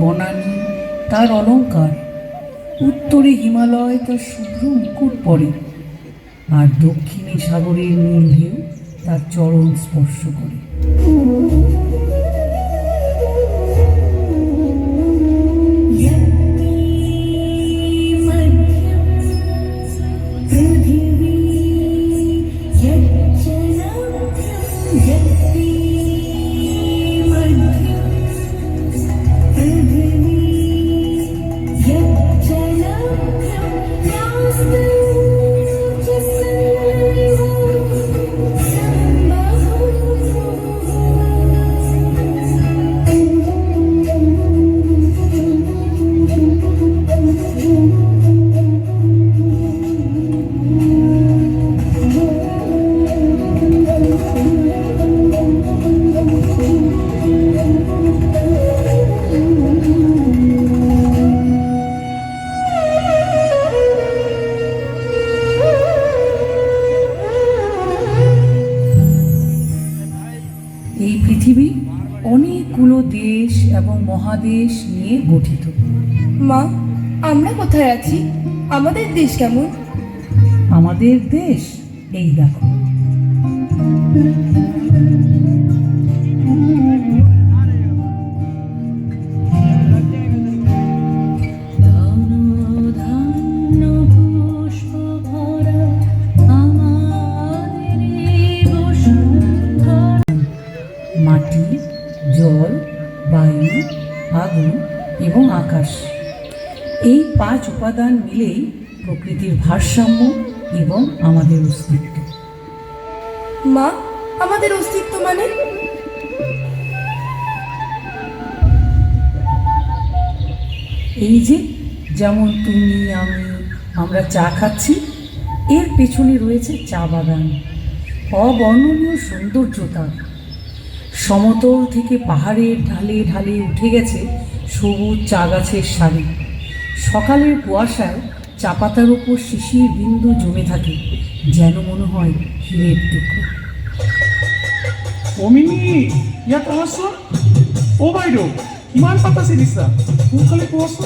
বনানী তার অলঙ্কার, উত্তরে হিমালয় তার শুভ্র মুকুট পরে, আর দক্ষিণে সাগরের নীল ঢেউ তার চরণ স্পর্শ করে। এই পৃথিবী অনেকগুলো দেশ এবং মহাদেশ নিয়ে গঠিত। মা, আমরা কোথায় আছি? আমাদের দেশ কেমন? আমাদের দেশ এই দেখো। মাটি, জল, বায়ু, আগুন এবং আকাশ, এই 5 উপাদান মিলেই প্রকৃতির ভারসাম্য এবং আমাদের অস্তিত্ব। মা, আমাদের অস্তিত্ব মানে? এই যে যেমন তুমি, আমি, আমরা চা খাচ্ছি, এর পেছনে রয়েছে চা বাগান, অবর্ণনীয় সৌন্দর্যতা। সমতল থেকে পাহাড়ের ঢালে ঢালে উঠে গেছে সবুজ চা গাছের সারি। সকালের কুয়াশায় চা পাতার ওপর শিশির বিন্দু জমে থাকে, যেন মনে হয় হীরের টুকরো। 오민이 야 나왔어? 오바이로 이만 빠따 세리사 우칼레 보았어?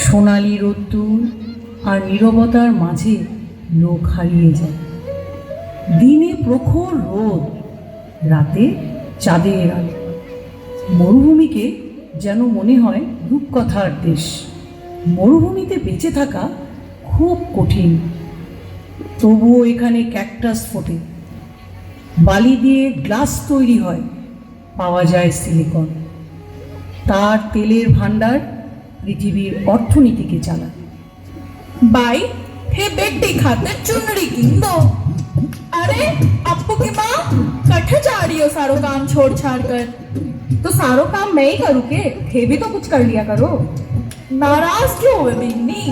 সোনালি রোদ্দুর আর নীরবতার মাঝে লোক হারিয়ে যায়। দিনে প্রখর রোদ, রাতে চাঁদের আলো। মরুভূমিকে যেন মনে হয় রূপকথার দেশ। মরুভূমিতে বেঁচে থাকা খুব কঠিন, তবুও এখানে ক্যাকটাস ফোটে, বালি দিয়ে গ্লাস তৈরি হয়, পাওয়া যায় সিলিকন। তার তেলের ভাণ্ডার পৃথিবীর অর্থনীতিকে চালায়। भाई, हे बेटी खातिर चुनरी गिन दो। अरे अप्पू की माँ, कट्ठे जा रही हो सारो काम छोड़ छाड़ कर? तो सारो काम मैं ही करूँ के? थे भी तो कुछ कर लिया करो। नाराज क्यों हुए बिन्नी?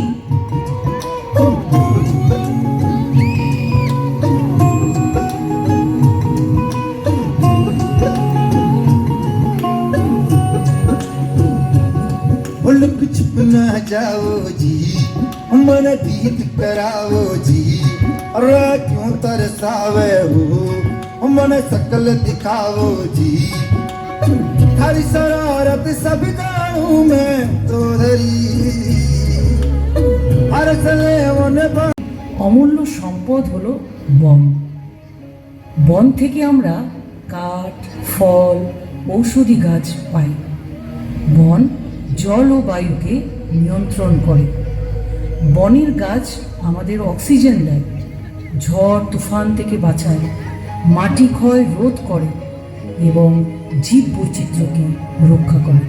लुक छुप ना जाओ जी, मन गीत कराओ जी, अरे क्यों तरसावे हो, मन शकल दिखाओ जी, थारी शरारत सब जानू मैं तो धरी हर सले मने। অমূল্য সম্পদ হলো বন। বন থেকে আমরা কাঠ, ফল, ঔষধি গাছ পাই। বন জল ও বায়ুকে নিয়ন্ত্রণ করে। বনের গাছ আমাদের অক্সিজেন দেয়, ঝড় তুফান থেকে বাঁচায়, মাটি ক্ষয় রোধ করে এবং জীব বৈচিত্র্যকে রক্ষা করে।